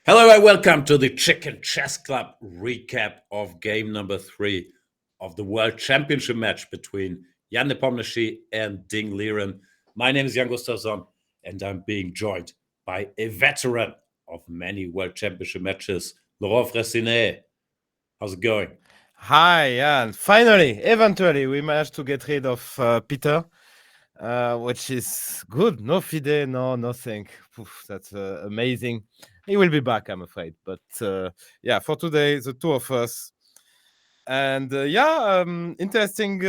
Hello and welcome to the Chicken Chess Club recap of game number 3 of the World Championship match between Jan Nepomniachtchi and Ding Liren. My name is Jan Gustafsson and I'm being joined by a veteran of many World Championship matches, Laurent. How's it going? Hi, and finally, eventually, we managed to get rid of Peter, which is good. No FIDE, no nothing. Poof, that's amazing. He will be back, I'm afraid. But yeah, for today, the two of us, and interesting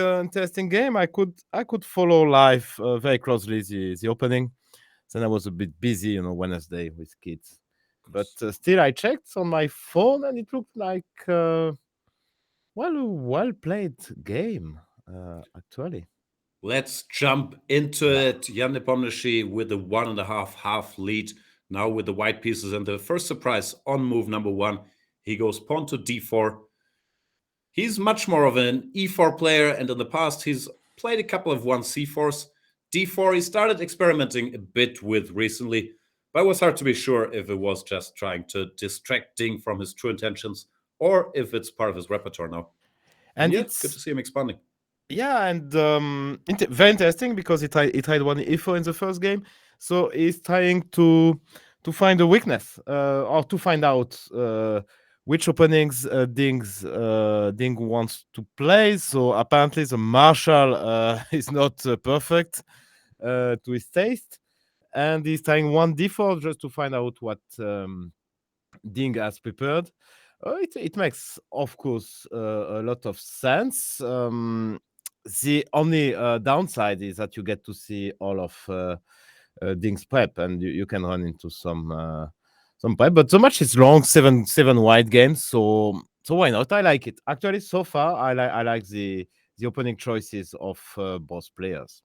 game. I could follow live very closely the opening. Then I was a bit busy, Wednesday with kids. But still, I checked on my phone, and it looked like. Well played game, actually. Let's jump into Yeah. it. Jan Nepomniachtchi with the 1.5 lead, now with the white pieces. And the first surprise on move number 1, he goes pawn to d4. He's much more of an e4 player, and in the past he's played a couple of 1c4s. d4 he started experimenting a bit with recently, but it was hard to be sure if it was just trying to distract Ding from his true intentions or if it's part of his repertoire now. And And yeah, good to it's see him expanding. yeah, and very interesting because it had one e4 in the first game, so he's trying to find a weakness or to find out which openings Ding wants to play. So apparently the Marshall is not perfect to his taste, and he's trying one d4 just to find out what Ding has prepared. It makes, of course, a lot of sense. The only downside is that you get to see all of Ding's prep, and you can run into some prep. But the match is long, seven wide games, so why not? I like it. Actually, so far, I like the opening choices of both players.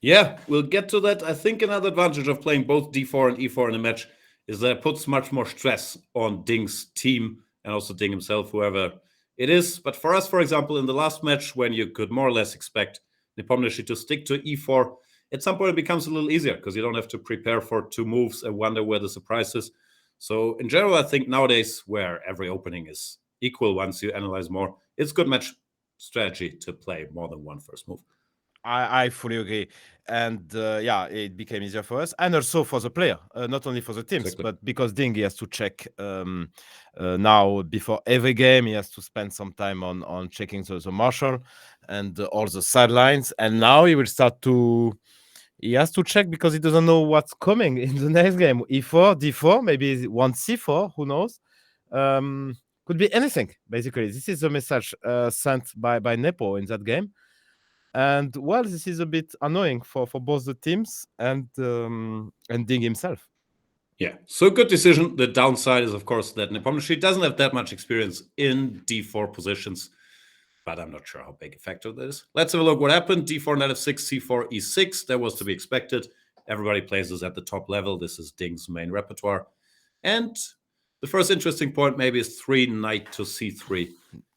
Yeah, we'll get to that. I think another advantage of playing both d4 and e4 in a match is that it puts much more stress on Ding's team and also Ding himself, whoever it is. But for us, for example, in the last match, when you could more or less expect Nepomniachtchi to stick to e4, at some point it becomes a little easier because you don't have to prepare for two moves and wonder where the surprise is. So in general, I think nowadays, where every opening is equal once you analyze more, it's good match strategy to play more than one first move. I fully agree. And yeah, it became easier for us and also for the player, not only for the teams, Exactly. but because Ding he has to check now before every game, he has to spend some time on checking the Marshall and all the sidelines. And now he has to check because he doesn't know what's coming in the next game. E4, D4, maybe one C4, who knows? Um, could be anything, basically. This is the message sent by Nepo in that game. And well, this is a bit annoying for both the teams and Ding himself. Yeah, so good decision. The downside is, of course, that Nepomniachtchi doesn't have that much experience in d4 positions, but I'm not sure how big a factor that is. Let's have a look what happened. d4, knight f6, c4, e6. That was to be expected. Everybody plays this at the top level. This is Ding's main repertoire. And the first interesting point maybe is 3 knight to c3,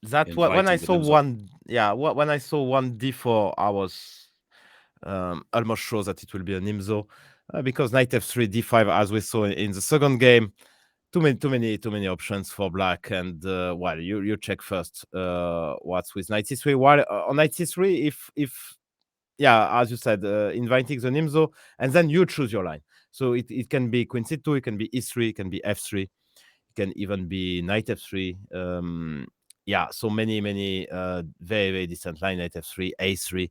That when I inviting the saw Nimzo. one, yeah, when I saw one d4, I was almost sure that it will be a Nimzo because knight f3, d5, as we saw in the second game, too many options for black. And well, you check first what's with knight c3. While on knight c3, if yeah, as you said, inviting the Nimzo, and then you choose your line. So it can be queen c2, it can be e3, it can be f3, it can even be knight f3. Yeah, so many very decent line, knight f3, a3,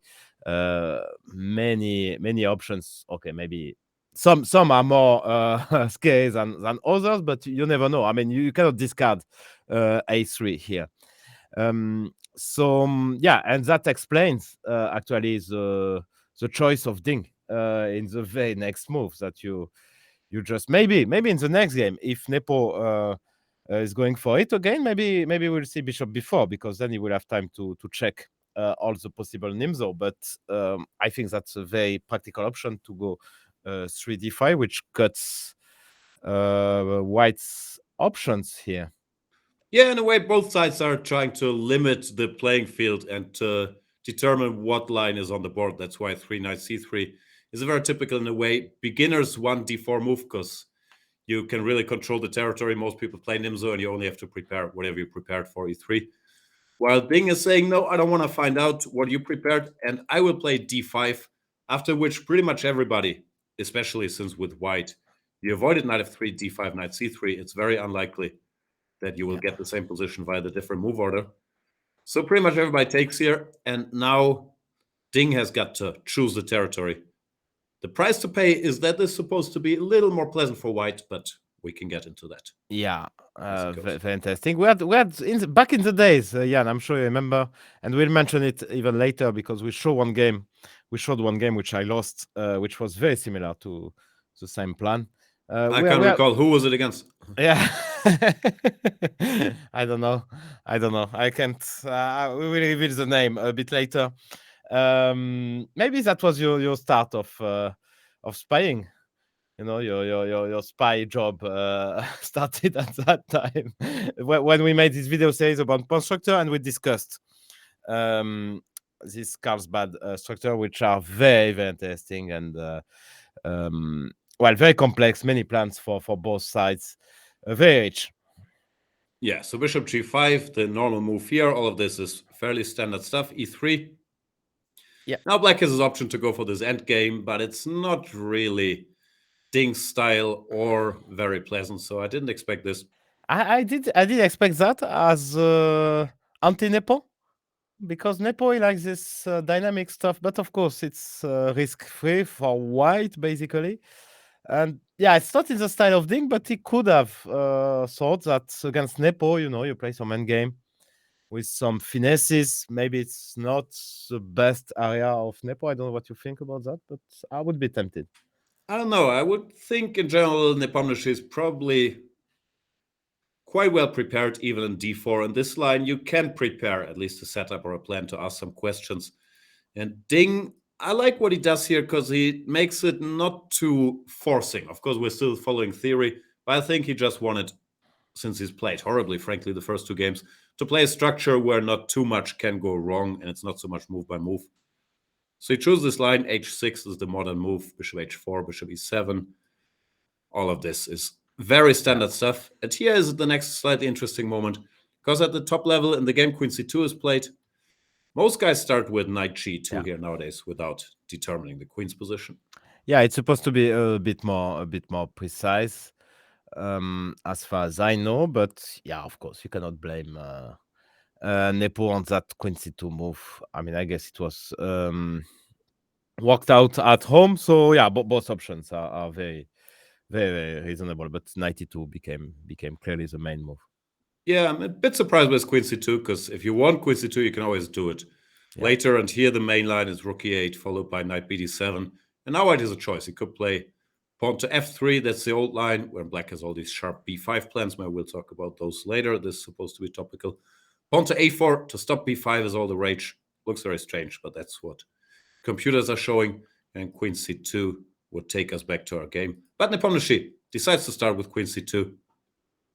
many options. Okay, maybe some are more scary than others, but you never know. I mean, you cannot discard a3 here. Yeah, and that explains actually the choice of Ding in the very next move that you just maybe in the next game if Nepo is going for it again, maybe we'll see bishop before because then he will have time to check all the possible Nimzo. But I think that's a very practical option to go 3d5, which cuts White's options here. Yeah, in a way, both sides are trying to limit the playing field and to determine what line is on the board. That's why 3 knight c3 is a very typical, in a way, beginner's 1 d4 move because you can really control the territory. Most people play Nimzo, and you only have to prepare whatever you prepared for e3. While Ding is saying, no, I don't want to find out what you prepared, and I will play d5, after which pretty much everybody, especially since with white, you avoided knight f3, d5, knight c3, it's very unlikely that you will get the same position via the different move order. So pretty much everybody takes here, and now Ding has got to choose the territory. The price to pay is that this is supposed to be a little more pleasant for white, but we can get into that. Yeah, very interesting. We had back in the days, Jan. I'm sure you remember, and we'll mention it even later because we showed one game. We showed one game which I lost, which was very similar to the same plan. I can't recall who was it against. Yeah, I don't know. I can't. We will reveal the name a bit later. Maybe that was your start of spying. You know, your spy job started at that time when we made this video series about pawn structure, and we discussed this Carlsbad structure, which are very, very interesting and very complex. Many plans for both sides, very rich. Yeah, so bishop g5, the normal move here. All of this is fairly standard stuff. e3. Yeah. Now black has his option to go for this endgame, but it's not really Ding style or very pleasant. So I didn't expect this. I did expect that as anti-Nepo, because Nepo likes this dynamic stuff, but of course it's risk-free for white basically. And yeah, it's not in the style of Ding, but he could have thought that against Nepo, you play some endgame with some finesses. Maybe it's not the best area of Nepo. I don't know what you think about that, but I would be tempted. I don't know. I would think in general Nepomniachtchi is probably quite well prepared even in d4. In this line, you can prepare at least a setup or a plan to ask some questions. And Ding, I like what he does here because he makes it not too forcing. Of course, we're still following theory, but I think he just wanted, since he's played horribly, frankly, the first two games, to play a structure where not too much can go wrong and it's not so much move by move. So he chose this line. h6 is the modern move. Bishop h4, bishop e7. All of this is very standard stuff. And here is the next slightly interesting moment, because at the top level in the game, queen c2 is played. Most guys start with knight g2 here nowadays without determining the queen's position. Yeah, it's supposed to be a bit more precise, as far as I know. But yeah, of course, you cannot blame Nepo on that queen c2 move. I mean, I guess it was worked out at home. So yeah, both options are very, very, very reasonable. But 92 became clearly the main move. Yeah, I'm a bit surprised with queen c2, because if you want queen c2, you can always do it later. And here the main line is rook e8, followed by knight bd7. And now white has a choice. He could play pawn to f3. That's the old line, where black has all these sharp b5 plans. Maybe we'll talk about those later. This is supposed to be topical. Pawn to a4 to stop b5 is all the rage. Looks very strange, but that's what computers are showing. And queen c2 would take us back to our game. But Nepomniachtchi decides to start with queen c2.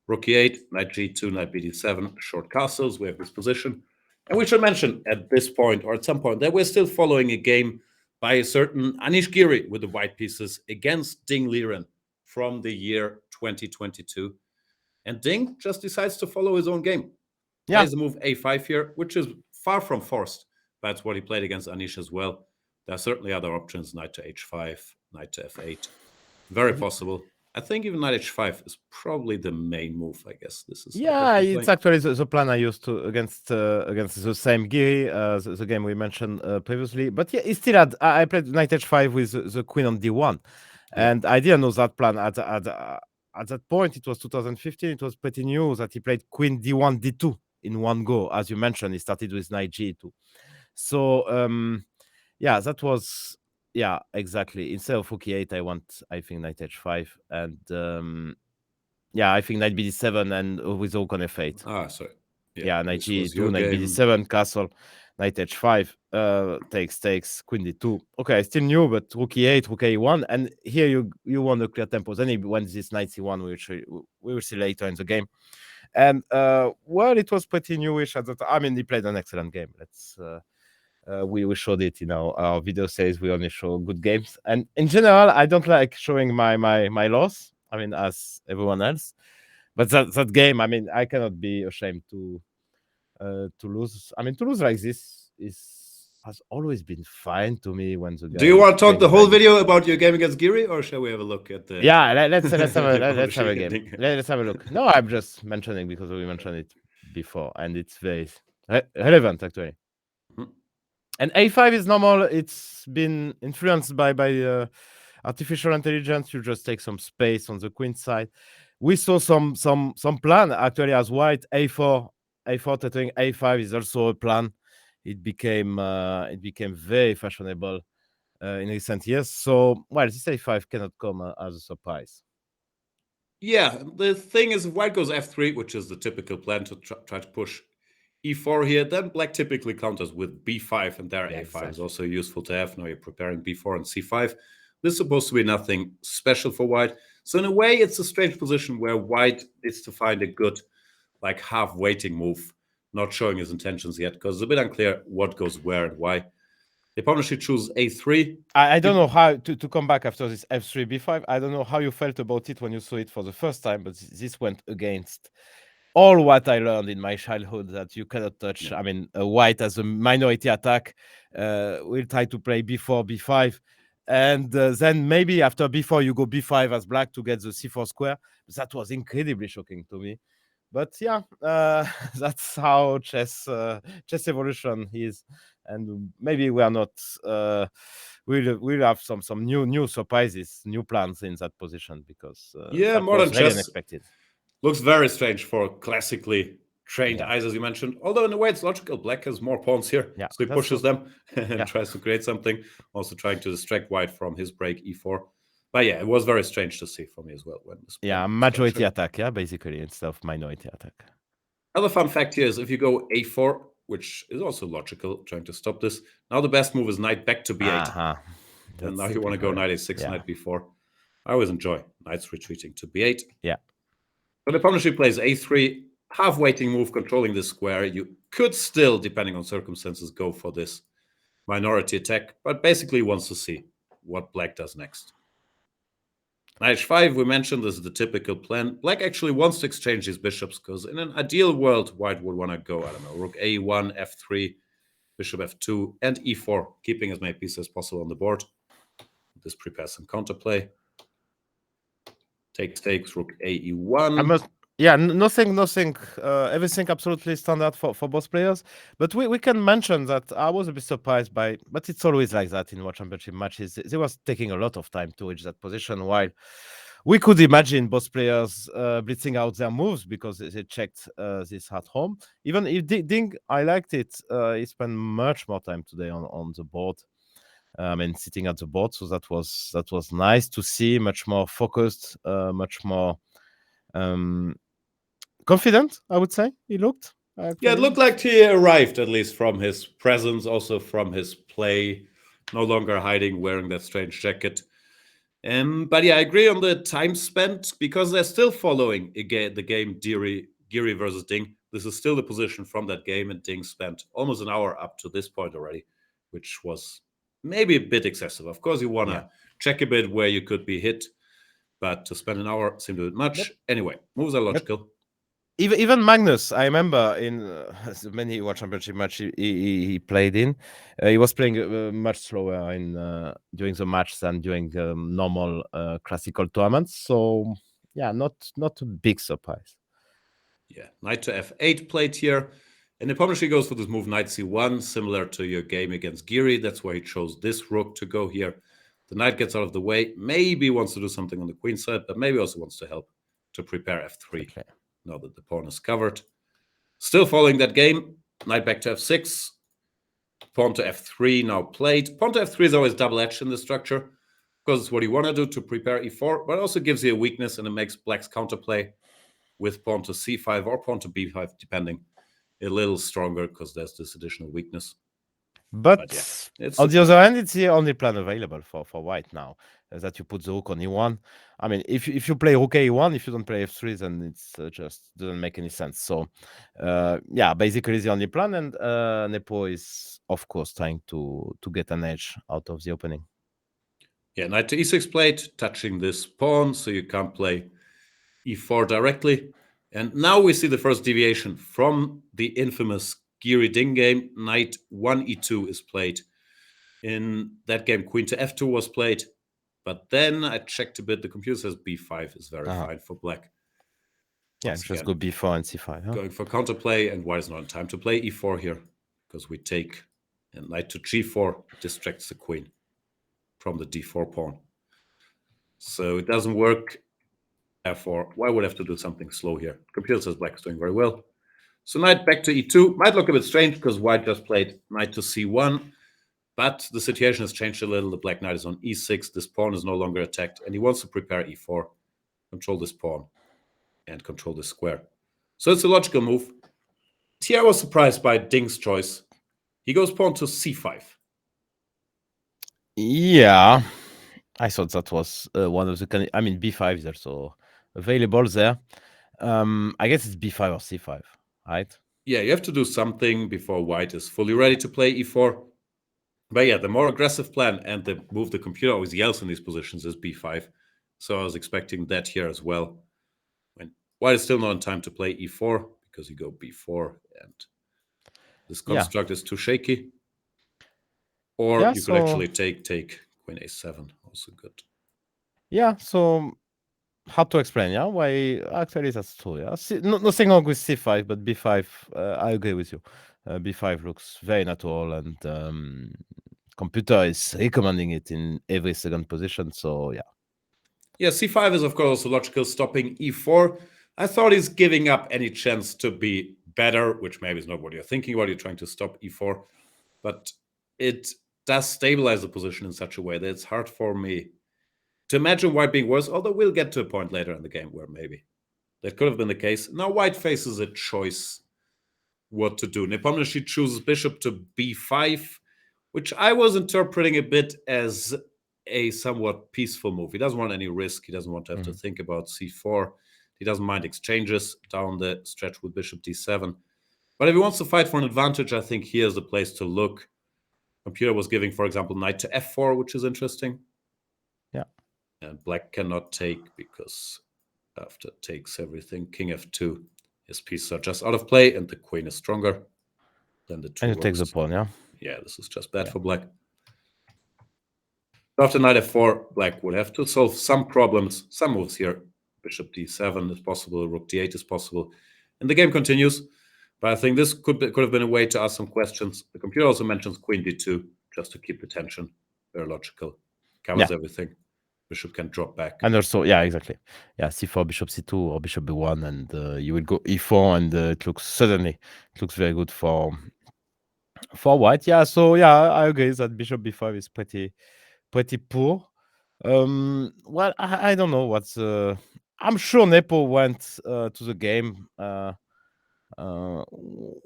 Rook e8, knight g2, knight bd7, short castles. We have this position. And we should mention at this point, or at some point, that we're still following a game by a certain Anish Giri with the white pieces against Ding Liren from the year 2022. And Ding just decides to follow his own game. Yeah. Plays the move a5 here, which is far from forced. That's what he played against Anish as well. There are certainly other options, knight to h5, knight to f8. Very possible. I think even knight h5 is probably the main move, I guess. This is it's actually the plan I used to against the same Giri, the game we mentioned previously. But yeah, he still had. I played knight h5 with the queen on d1, and I didn't know that plan at that point. It was 2015. It was pretty new that he played queen d1 d2 in one go. As you mentioned, he started with knight g2. So yeah, that was. Yeah, exactly. Instead of rook e8, I think knight h5, and yeah, I think knight bd7 and with rook on f8. Ah, sorry. Yeah, knight g2, knight bd7, castle, knight h5, takes, queen d2. Okay, still new, but rook e8, rook a1, and here you want a clear tempo. Then he went this knight c1, which we will see later in the game. And well, it was pretty newish at the time. I mean, he played an excellent game. Let's. We showed it in our video series. We only show good games, and in general, I don't like showing my loss. I mean, as everyone else. But that game, I mean, I cannot be ashamed to lose. I mean, to lose like this has always been fine to me when the Do guy you is want to talk the playing whole like this. video about your game against Giri, or shall we have a look at the Yeah, let's let's have a Nepomniachtchi game. ending? Let's have a look. No, I'm just mentioning because we mentioned it before, and it's very relevant actually. Mhm. And A5 is normal. It's been influenced by artificial intelligence. You just take some space on the queen side. We saw some plan actually as white A4 tattooing A5 is also a plan. It became very fashionable in recent years. So well, this A5 cannot come as a surprise. Yeah, the thing is, if white goes f3, which is the typical plan to try to push e4 here, then black typically counters with b5, and there Yeah, a5 is exactly. also useful to have. Now you're preparing b4 and c5. This is supposed to be nothing special for white. So in a way, it's a strange position where white needs to find a good, like, half waiting move, not showing his intentions yet, because it's a bit unclear what goes where and why. The opponent should choose a3. I don't know how to come back after this f3 b5. I don't know how you felt about it when you saw it for the first time, but this went against all what I learned in my childhood that you cannot touch. Yeah. I mean, white as a minority attack will try to play b4, b5. And then maybe after b4, you go b5 as black to get the c4 square. That was incredibly shocking to me. But yeah, that's how chess evolution is, and maybe we are not. We'll have some new surprises, new plans in that position because Yeah, that modern was really chess unexpected. looks very strange for classically trained Yeah. eyes, as you mentioned. Although in a way it's logical. Black has more pawns here, Yeah, so he that's pushes true. them and Yeah. tries to create something. Also trying to distract white from his break e4. But yeah, it was very strange to see for me as well when this played Yeah, in the majority structure. attack, yeah, basically instead of minority attack. Other fun fact here is if you go a4, which is also logical, trying to stop this. Now the best move is knight back to b8. Uh-huh. And That's now you want to go typical. knight a6, Yeah. knight b4. I always enjoy knights retreating to b8. Yeah. But the opponent plays a3, half waiting move, controlling this square. You could still, depending on circumstances, go for this minority attack, but basically wants to see what black does next. Knight h5, we mentioned, this is the typical plan. Black actually wants to exchange these bishops because in an ideal world, white would want to go, I don't know, rook a1, f3, bishop f2, and e4, keeping as many pieces as possible on the board. This prepares some counterplay. Takes, rook a e1. Yeah, nothing, everything absolutely standard for both players. But we can mention that I was a bit surprised by, but it's always like that in World Championship matches. They was taking a lot of time to reach that position, while we could imagine both players blitzing out their moves because they checked this at home. Even if Ding, I liked it. He spent much more time today on the board. And sitting at the board, so that was nice to see. Much more focused, much more confident, I would say. He looked. Yeah, it looked like he arrived, at least from his presence, also from his play. No longer hiding, wearing that strange jacket. But yeah, I agree on the time spent because they're still following the game Giri versus Ding. This is still the position from that game, and Ding spent almost an hour up to this point already, which was maybe a bit excessive. Of course, you want to check a bit where you could be hit, but to spend an hour seemed a bit much. Anyway, moves are logical. Even Magnus, I remember in the many World Championship match he played in, he was playing much slower in during the match than during normal classical tournaments. So yeah, not a big surprise. Yeah, knight to f8 played here. And Nepomniachtchi goes for this move knight c1, similar to your game against Giri. That's why he chose this rook to go here. The knight gets out of the way. Maybe wants to do something on the queen side, but maybe also wants to help to prepare f3. Okay. Now that the pawn is covered. Still following that game. Knight back to f6. Pawn to f3 now played. Pawn to f3 is always double-edged in this structure because it's what you want to do to prepare e4, but it also gives you a weakness and it makes black's counterplay with pawn to c5 or pawn to b5, depending, a little stronger because there's this additional weakness. But yeah, on the other hand, it's the only plan available for white now, that you put the rook on e1. I mean, if you play rook a1, if you don't play f3, then it's just doesn't make any sense. So, yeah, basically the only plan, and Nepo is of course trying to get an edge out of the opening. Yeah, knight to e6 played, touching this pawn, so you can't play e4 directly. And now we see the first deviation from the infamous Giri Ding game. Knight 1 e2 is played. In that game, queen to f2 was played. But then I checked a bit. The computer says b5 is very fine for black. Yeah, Once just again, go b4 and c5. Huh? going for counterplay, and white is not in time to play e4 here, because we take and knight to g4 distracts the queen from the d4 pawn. So it doesn't work. Therefore, why would I have to do something slow here? Computer says black is doing very well. So knight back to e2 might look a bit strange because white just played knight to c1, but the situation has changed a little. The black knight is on e6. This pawn is no longer attacked, and he wants to prepare e4, control this pawn, and control this square. So it's a logical move. Here I was surprised by Ding's choice. He goes pawn to c5. Yeah, I thought that was one of the. I mean, b5 is also available there. I guess it's b5 or c5, right? Yeah, you have to do something before white is fully ready to play e4. But yeah, the more aggressive plan and the move the computer always yells in these positions is b5. So I was expecting that here as well. When white is still not in time to play e4 because you go b4 and this construct is too shaky. Or you could actually take queen a7, also good. Yeah, so hard to explain, yeah? Why actually that's true, yeah. Nothing wrong with c5, but b5, I agree with you. B5 looks very natural, and computer is recommending it in every second position, so yeah. Yeah, c5 is of course logical, stopping e4. I thought he's giving up any chance to be better, which maybe is not what you're thinking about. You're trying to stop e4, but it does stabilize the position in such a way that it's hard for me to imagine white being worse, although we'll get to a point later in the game where maybe that could have been the case. Now white faces a choice what to do. Nepomniachtchi chooses bishop to b5, which I was interpreting a bit as a somewhat peaceful move. He doesn't want any risk. He doesn't want to have to think about c4. He doesn't mind exchanges down the stretch with bishop d7. But if he wants to fight for an advantage, I think here's the place to look. Computer was giving, for example, knight to f4, which is interesting. Yeah. And black cannot take because after takes everything, king f2, his pieces are just out of play, and the queen is stronger than the two. And you take the pawn, yeah? Yeah, this is just bad for black. After knight f4, black would have to solve some problems, some moves here. Bishop d7 is possible, rook d8 is possible, and the game continues. But I think this could have been a way to ask some questions. The computer also mentions queen d2 just to keep the tension. Very logical. Covers everything. Bishop can drop back. And also, yeah, exactly. Yeah, c4, bishop c2, or bishop b1, and you will go e4, and it looks very good for white. Yeah, so yeah, I agree that bishop b5 is pretty poor. Well, I don't know what's. I'm sure Nepo went to the game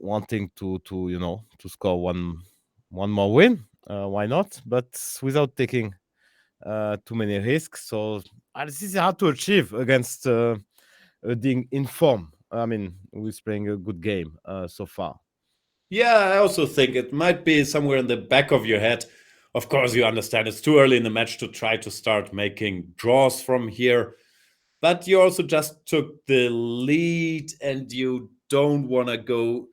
wanting to to score one more win. Why not? But without taking too many risks. So this is hard to achieve against Ding in form. I mean, who's playing a good game so far. Yeah, I also think it might be somewhere in the back of your head. Of course, you understand it's too early in the match to try to start making draws from here. But you also just took the lead and you don't want to go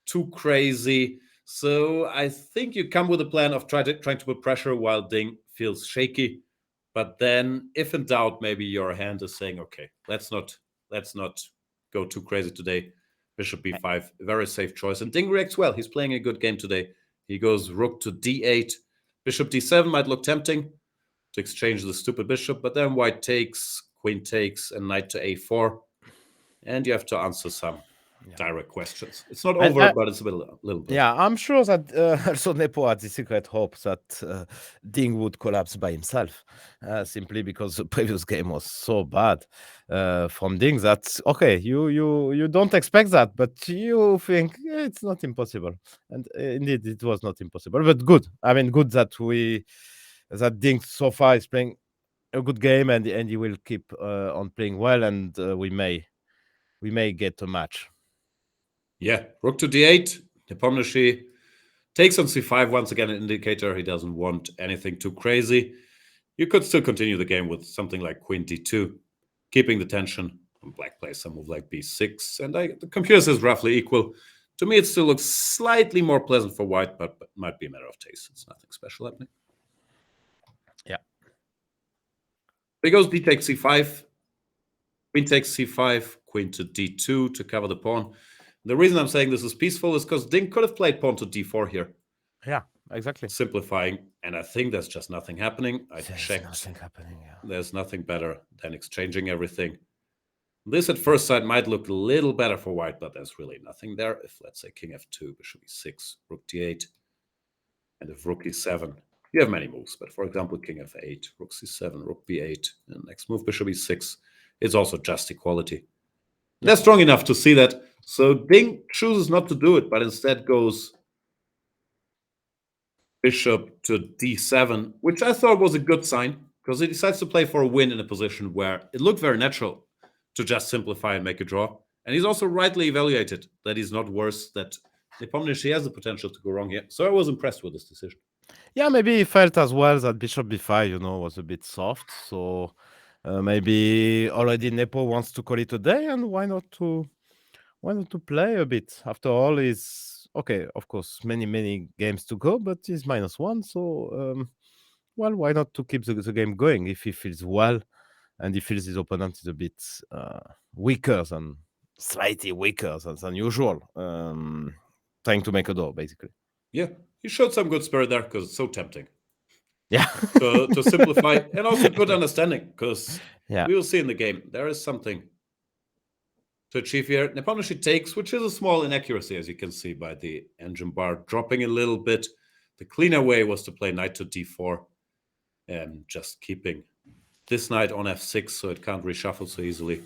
too crazy. So I think you come with a plan of trying to put pressure while Ding feels shaky. But then, if in doubt, maybe your hand is saying, okay, let's not go too crazy today. Bishop b5, a very safe choice. And Ding reacts well. He's playing a good game today. He goes rook to d8. Bishop d7 might look tempting to exchange the stupid bishop, but then white takes, queen takes, and knight to a4. And you have to answer some direct questions. It's not over, but it's a little bit. Yeah, I'm sure that also Nepo had the secret hope that Ding would collapse by himself, simply because the previous game was so bad from Ding that okay, you don't expect that, but you think it's not impossible, and indeed it was not impossible. But good, I mean, good that Ding so far is playing a good game, and he will keep on playing well, and we may get a match. Yeah, rook to d8. Nepomniachtchi takes on c5, once again an indicator he doesn't want anything too crazy. You could still continue the game with something like queen d2, keeping the tension. Black plays some move like b6, and the computer says roughly equal. To me, it still looks slightly more pleasant for white, but might be a matter of taste. It's nothing special happening. Yeah. He goes d takes c5, queen takes c5, queen to d2 to cover the pawn. The reason I'm saying this is peaceful is because Ding could have played pawn to d4 here. Yeah, exactly. Simplifying, and I think there's just nothing happening. I checked. Nothing happening. Yeah. There's nothing better than exchanging everything. This at first sight might look a little better for white, but there's really nothing there. If, let's say, king f2, bishop e6, rook d8, and if rook e7, you have many moves. But for example, king f8, rook c7, rook b8, and next move, bishop e6, is also just equality. Yeah. They're strong enough to see that. So Ding chooses not to do it, but instead goes bishop to d7, which I thought was a good sign, because he decides to play for a win in a position where it looked very natural to just simplify and make a draw. And he's also rightly evaluated that he's not worse, that Nepomniachtchi has the potential to go wrong here. So I was impressed with this decision. Yeah, maybe he felt as well that bishop b5, was a bit soft. So maybe already Nepo wants to call it a day, and why not to play a bit? After all, is okay. Of course, many games to go, but he's -1. So well, why not to keep the game going if he feels well, and he feels his opponent is a bit slightly weaker than usual, trying to make a draw, basically. Yeah, he showed some good spirit there because it's so tempting. Yeah. to simplify, and also good understanding, because yeah, we will see in the game there is something to achieve here. Nepomniachtchi takes, which is a small inaccuracy, as you can see by the engine bar dropping a little bit. The cleaner way was to play knight to d4 and just keeping this knight on f6 so it can't reshuffle so easily.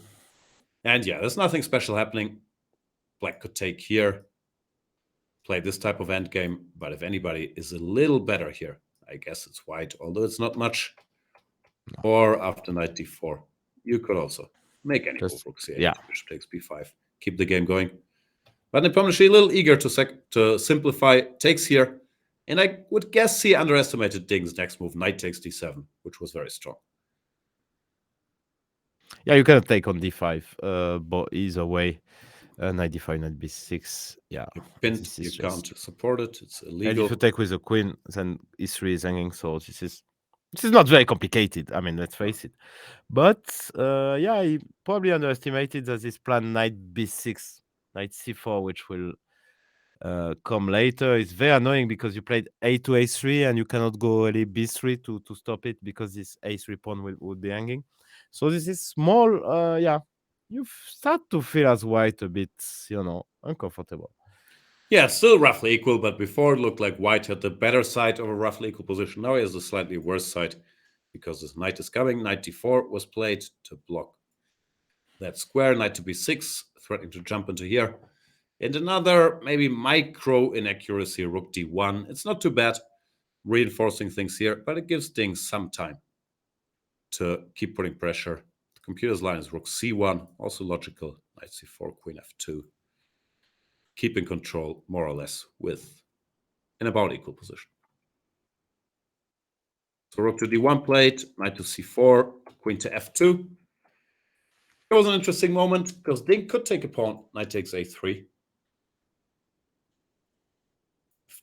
And yeah, there's nothing special happening. Black could take here, play this type of endgame, but if anybody is a little better here, I guess it's white, although it's not much. No. Or after knight d4, you could also make any move, rook c8, bishop takes b5, keep the game going. But Nepomniachtchi a little eager to simplify, takes here, and I would guess he underestimated Ding's next move, knight takes d7, which was very strong. Yeah, you cannot take on d5, but either way, knight d5, knight b6. Yeah, you pinned, you can't support it. It's illegal. And if you take with the queen, then e3 is hanging. So this is not very complicated. I mean, let's face it. But yeah, he probably underestimated that this plan knight b6, knight c4, which will come later, is very annoying because you played a2 a3 and you cannot go really b3 to stop it because this a3 pawn would be hanging. So this is small. Yeah, you start to feel as white a bit, uncomfortable. Yeah, still roughly equal, but before it looked like white had the better side of a roughly equal position. Now he has a slightly worse side because this knight is coming. Knight d4 was played to block that square. Knight to b6, threatening to jump into here. And another maybe micro inaccuracy, rook d1. It's not too bad, reinforcing things here, but it gives Ding some time to keep putting pressure. The computer's line is rook c1, also logical. Knight c4, queen f2. Keeping control more or less with in about equal position. So rook to d1 played, knight to c4, queen to f2. It was an interesting moment because Ding could take a pawn. Knight takes a3.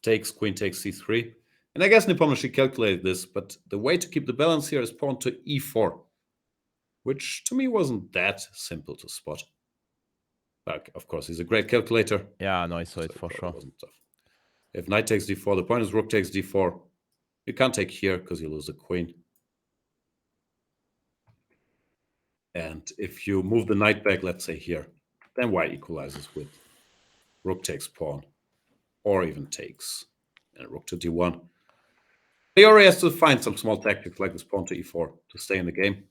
Takes, queen takes c3. And I guess Nepomniachtchi calculated this, but the way to keep the balance here is pawn to e4, which to me wasn't that simple to spot. But of course, he's a great calculator. Yeah, no, I saw it for sure. It wasn't tough. If knight takes d4, the point is rook takes d4. You can't take here because you lose the queen. And if you move the knight back, let's say here, then white equalizes with rook takes pawn, or even takes, and rook to d1. He already has to find some small tactics like this pawn to e4 to stay in the game.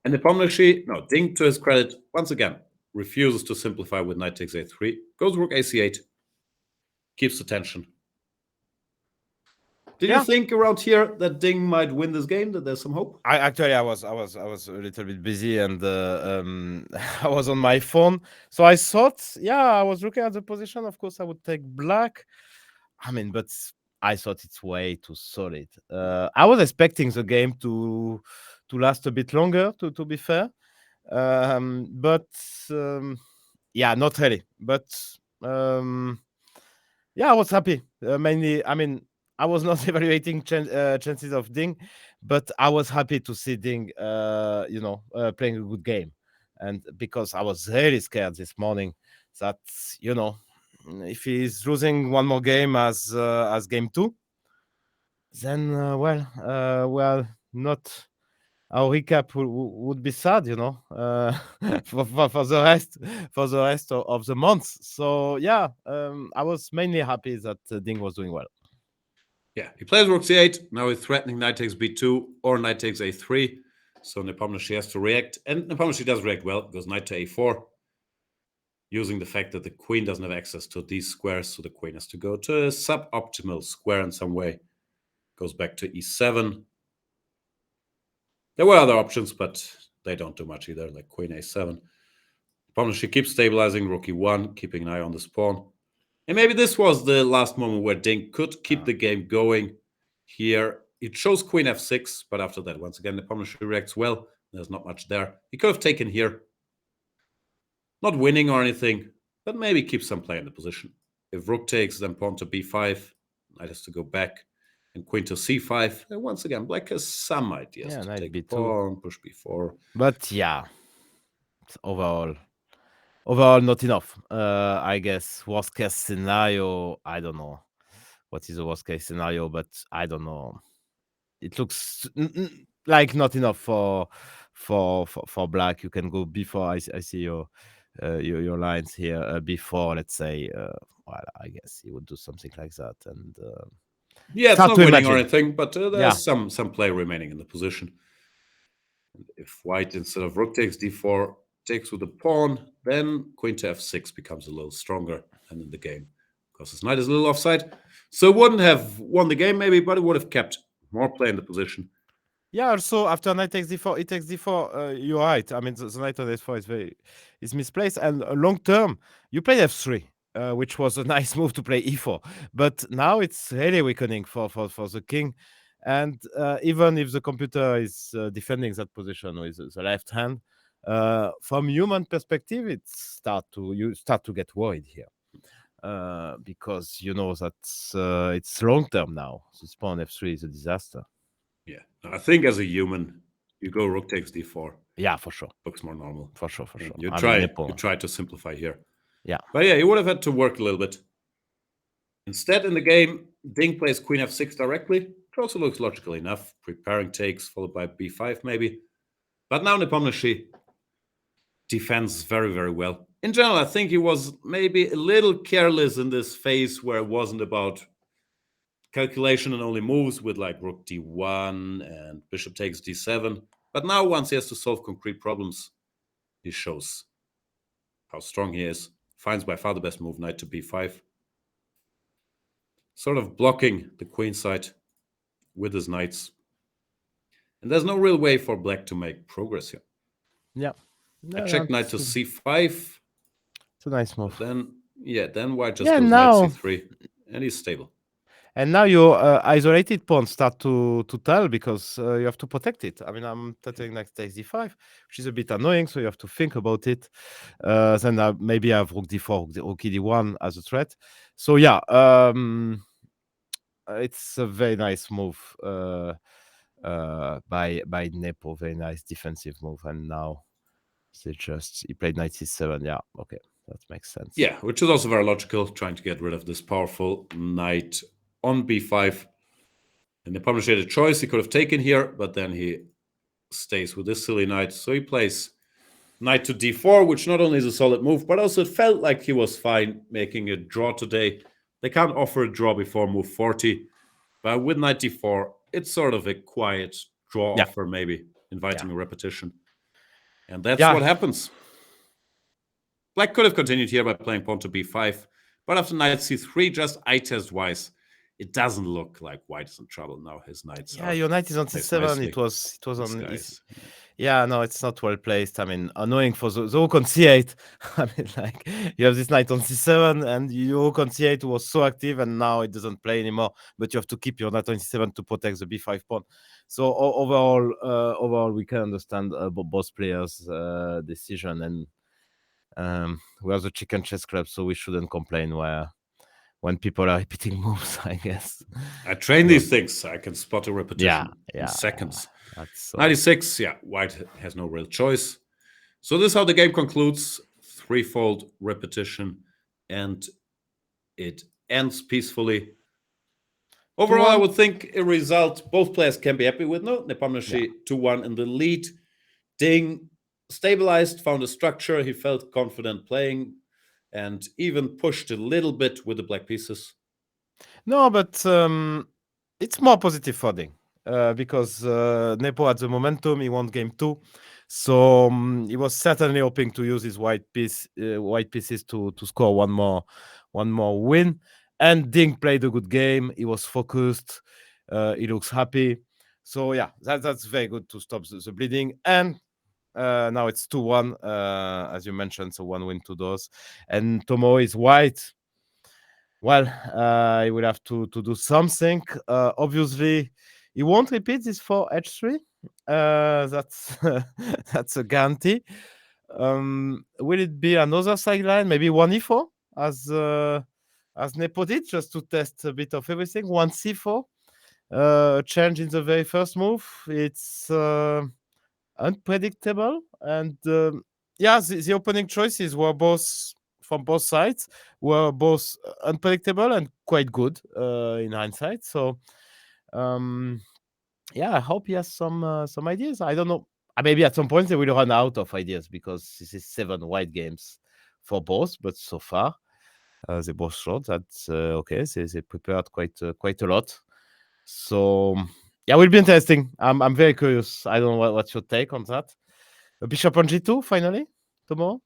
And Nepomniachtchi, no, Ding, to his credit, once again, refuses to simplify with knight takes a3, goes rook ac8, keeps the tension. Did you think around here that Ding might win this game? That there's some hope? I was a little bit busy and I was on my phone, so I thought, I was looking at the position. Of course, I would take black. I mean, but I thought it's way too solid. I was expecting the game to last a bit longer. To be fair, but yeah, not really. But um, yeah, I was happy. Mainly, I mean, I was not evaluating chances of Ding, but I was happy to see Ding, playing a good game, and because I was really scared this morning that if he's losing one more game as game two, then not our recap would be sad, for the rest of the months. So yeah, I was mainly happy that Ding was doing well. Yeah, he plays rook c8. Now he's threatening knight takes b2 or knight takes a3. So Nepomniachtchi has to react. And Nepomniachtchi does react well. Goes knight to a4. Using the fact that the queen doesn't have access to these squares. So the queen has to go to a suboptimal square in some way. Goes back to e7. There were other options, but they don't do much either, like queen a7. Nepomniachtchi keeps stabilizing rook e1, keeping an eye on this pawn. And maybe this was the last moment where Ding could keep the game going. Here, it shows queen f6, but after that, once again, Nepomniachtchi reacts well. There's not much there. He could have taken here. Not winning or anything, but maybe keep some play in the position. If rook takes, then pawn to b5. Knight has to go back. And queen to c5. And once again, black has some ideas to knight take b2, pawn, push b4. but yeah, overall not enough. I guess worst case scenario, I don't know what is the worst case scenario, but I don't know. It looks like not enough for black. You can go before. I see your lines here before. Let's say, I guess he would do something like that, and yeah, it's start not to winning imagine. or anything, but there's Yeah. some play remaining in the position. And if white, instead of rook takes d4, takes with the pawn, then queen to f6 becomes a little stronger and in the game. Because his knight is a little offside. So it wouldn't have won the game maybe, but it would have kept more play in the position. Yeah, also after knight takes d4, it takes d4. You're right. I mean, the knight on s4 is misplaced. And long term, you played f3, which was a nice move to play e4. But now it's really weakening for the king. And even if the computer is defending that position with the left hand, from human perspective, you start to get worried here. Because you know that it's long term now. This pawn f3 is a disaster. Yeah, I think as a human, you go rook takes d4. Yeah, for sure. Looks more normal. For sure. You try to simplify here. Yeah. But yeah, you would have had to work a little bit. Instead, in the game, Ding plays queen f6 directly. It also looks logical enough. Preparing takes, followed by b5 maybe. But now Nepomniachtchi defends very, very well. In general, I think he was maybe a little careless in this phase where it wasn't about calculation and only moves with like rook d1 and bishop takes d7. But now once he has to solve concrete problems, he shows how strong he is. Finds by far the best move, knight to b5. Sort of blocking the queen side with his knights. And there's no real way for black to make progress here. Yeah. I checked knight to c5. It's a nice move. Then white just goes knight c3, and he's stable. And now your isolated pawns start to tell because you have to protect it. I mean, I'm taking knight takes d5, which is a bit annoying, so you have to think about it. Then maybe I have rook d4, rook d1 as a threat. So yeah, it's a very nice move by Nepo, very nice defensive move. And now he played knight c7. Yeah, okay, that makes sense. Yeah, which is also very logical, trying to get rid of this powerful knight on b5. And the Nepomniachtchi had a choice he could have taken here, but then he stays with this silly knight. So he plays knight to d4, which not only is a solid move, but also it felt like he was fine making a draw today. They can't offer a draw before move 40. But with knight d4, it's sort of a quiet draw offer, maybe inviting a repetition. And that's what happens. Black could have continued here by playing pawn to b5, but after knight c3, just eye test wise, it doesn't look like white is in trouble now. His knights Yeah, are your knight is on placed c7. nicely. It was This on guy's yeah, no, it's not well placed. I mean, annoying for the rook on c8. I mean, like you have this knight on c7, and your rook on c8 was so active, and now it doesn't play anymore. But you have to keep your knight on c7 to protect the b5 pawn. So overall, we can understand both players' decision, and we are the chicken chess club, so we shouldn't complain when people are repeating moves, I guess. I train So, these things. I can spot a repetition in yeah, seconds. that's 96, yeah, white has no real choice. So this is how the game concludes. Threefold repetition, and it ends peacefully. Overall, I 2-1. would think a result both players can be happy with. No, Nepomniachtchi 2-1 in the lead. Ding stabilized, found a structure. He felt confident playing and even pushed a little bit with the black pieces. No, but it's more positive for Ding because Nepo had the momentum. He won game 2, so he was certainly hoping to use his white pieces to score one more win. And Ding played a good game. He was focused. He looks happy. So yeah, that's very good to stop the bleeding. And now it's 2-1, as you mentioned, so 1 win, 2 draws. And Tomo is white. Well, he will have to do something. Obviously, he won't repeat this for h3. That's that's a guarantee. Will it be another sideline? Maybe 1 e4 as Nepo did, just to test a bit of everything. 1 c4. Change in the very first move. It's unpredictable, and yeah, the opening choices were both from both sides were both unpredictable and quite good in hindsight. So yeah, I hope he has some ideas. I don't know. Maybe at some point they will run out of ideas because this is 7 white games for both, but so far they both showed that okay, they prepared quite a lot. So yeah, it will be interesting. I'm very curious. I don't know what's your take on that. Bishop on g2 finally tomorrow.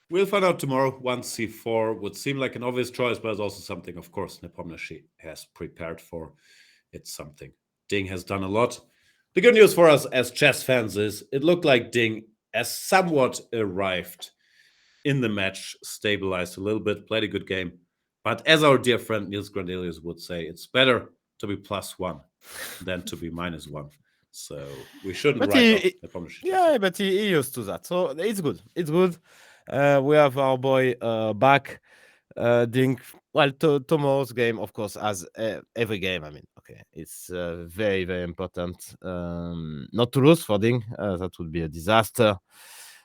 We'll find out tomorrow. 1 c4 would seem like an obvious choice, but it's also something, of course, Nepomniachtchi has prepared for. It's something Ding has done a lot. The good news for us as chess fans is it looked like Ding has somewhat arrived in the match, stabilized a little bit, played a good game. But as our dear friend Niels Grandelius would say, it's better to be +1 than to be -1. So we shouldn't But write off Nepomniachtchi. yeah, but he used to that, so it's good. It's good. We have our boy back. Ding. Well, tomorrow's game, of course, as every game. I mean, okay, it's very, very important not to lose for Ding. That would be a disaster.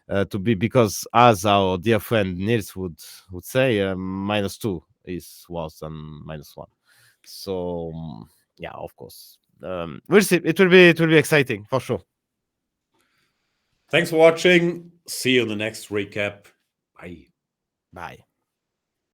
To be because, as our dear friend Niels would say, -2 is worse than -1. So yeah, of course, we'll see. It will be exciting for sure. Thanks for watching. See you in the next recap. Bye. Bye.